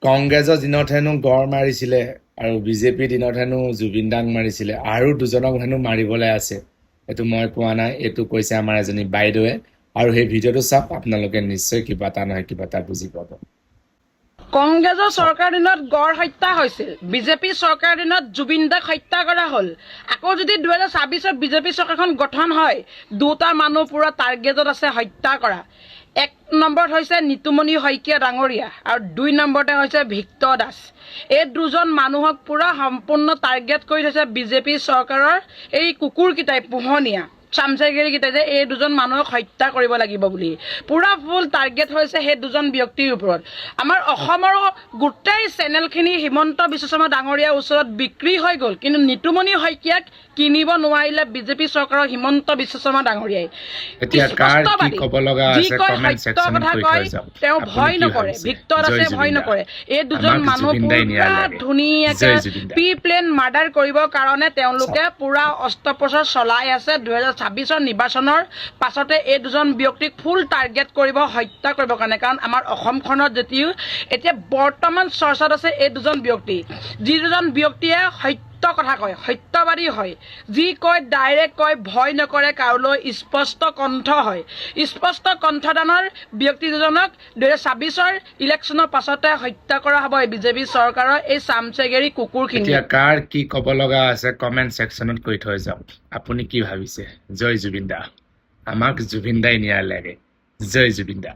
কংগ্ৰেছৰ দিনত হেনো গড় মাৰিছিলে আৰু বিজেপিৰ দিনত হেনো জুবিন দাক মাৰিছিলে আৰু দুজনক হেনো মাৰিবলৈ আছে। এইটো মই কোৱা নাই, এইটো কৈছে আমাৰ এজনী বাইদেৱে। আৰু সেই ভিডিঅ'টো চাওক, আপোনালোকে নিশ্চয় কিবা এটা নহয় কিবা এটা বুজি পাব। কংগ্ৰেছৰ চৰকাৰ দিনত গড় হত্যা হৈছিল, বিজেপি চৰকাৰ দিনত জুবিন দাক হত্যা কৰা হ'ল। আকৌ যদি 2026 বিজেপি চৰকাৰখন গঠন হয়, দুটা মানুহ পুৰা টাৰ্গেটত আছে হত্যা কৰা। 1 নম্বৰত হৈছে নিতুমণি শইকীয়া ডাঙৰীয়া আৰু 2 নম্বৰতে হৈছে ভিক্টৰ দাস। এই দুজন মানুহক পুৰা সম্পূৰ্ণ টাৰ্গেট কৰি থৈছে বিজেপি চৰকাৰৰ এই কুকুৰকেইটাই, পোহনীয়া চামচাগিৰিকেইটাই যে এই দুজন মানুহক হত্যা কৰিব লাগিব বুলি পুৰা ফুল টাৰ্গেট হৈছে সেই দুজন ব্যক্তিৰ ওপৰত। আমাৰ অসমৰ গোটেই চেনেলখিনি হিমন্ত বিশ্ব শৰ্মা ডাঙৰীয়াৰ ওচৰত বিক্ৰী হৈ গ'ল, কিন্তু নিতুমণি শইকীয়াক কিনিব নোৱাৰিলে বিজেপি চৰকাৰৰ হিমন্ত বিশ্ব শৰ্মা ডাঙৰীয়াই। যি কয় সত্য কথা কয়, তেওঁ ভয় নকৰে, ভিক্টৰ দাসে ভয় নকৰে। এই দুজন মানুহ পুৰা ধুনীয়াকে প্ৰি প্লেন মাৰ্ডাৰ কৰিবৰ কাৰণে তেওঁলোকে পুৰা অস্ত্ৰোপচাৰ চলাই আছে। 2026 নিৰ্বাচনৰ পাছতে এই দুজন ব্যক্তিক ফুল টাৰ্গেট কৰিব, হত্যা কৰিবৰ কাৰণে। কাৰণ আমাৰ অসমখনত যদিও এতিয়া বৰ্তমান চৰ্চাত আছে এই দুজন ব্যক্তি, যি দুজন ব্যক্তিয়ে সত্য কথা কয়, সত্যবাদী হয়, যি কয় ডাইৰেক্ট কয়, ভয় নকৰে কাৰোলৈ, স্পষ্ট কণ্ঠ হয়। স্পষ্ট কণ্ঠদানৰ ব্যক্তি দুজনক 2026 ইলেকশ্যনৰ পাছতে হত্যা কৰা হ'ব এই বিজেপি চৰকাৰৰ এই চামচেগেৰী কুকুৰখিনি। এতিয়া কাৰ কি ক'ব লগা আছে কমেণ্ট ছেকশ্যনত কৈ থৈ যাওক। আপুনি কি ভাবিছে? জয় জুবিন দা। আমাক জুবিন দাই ন্যায় লাগে। জয় জুবিন দা।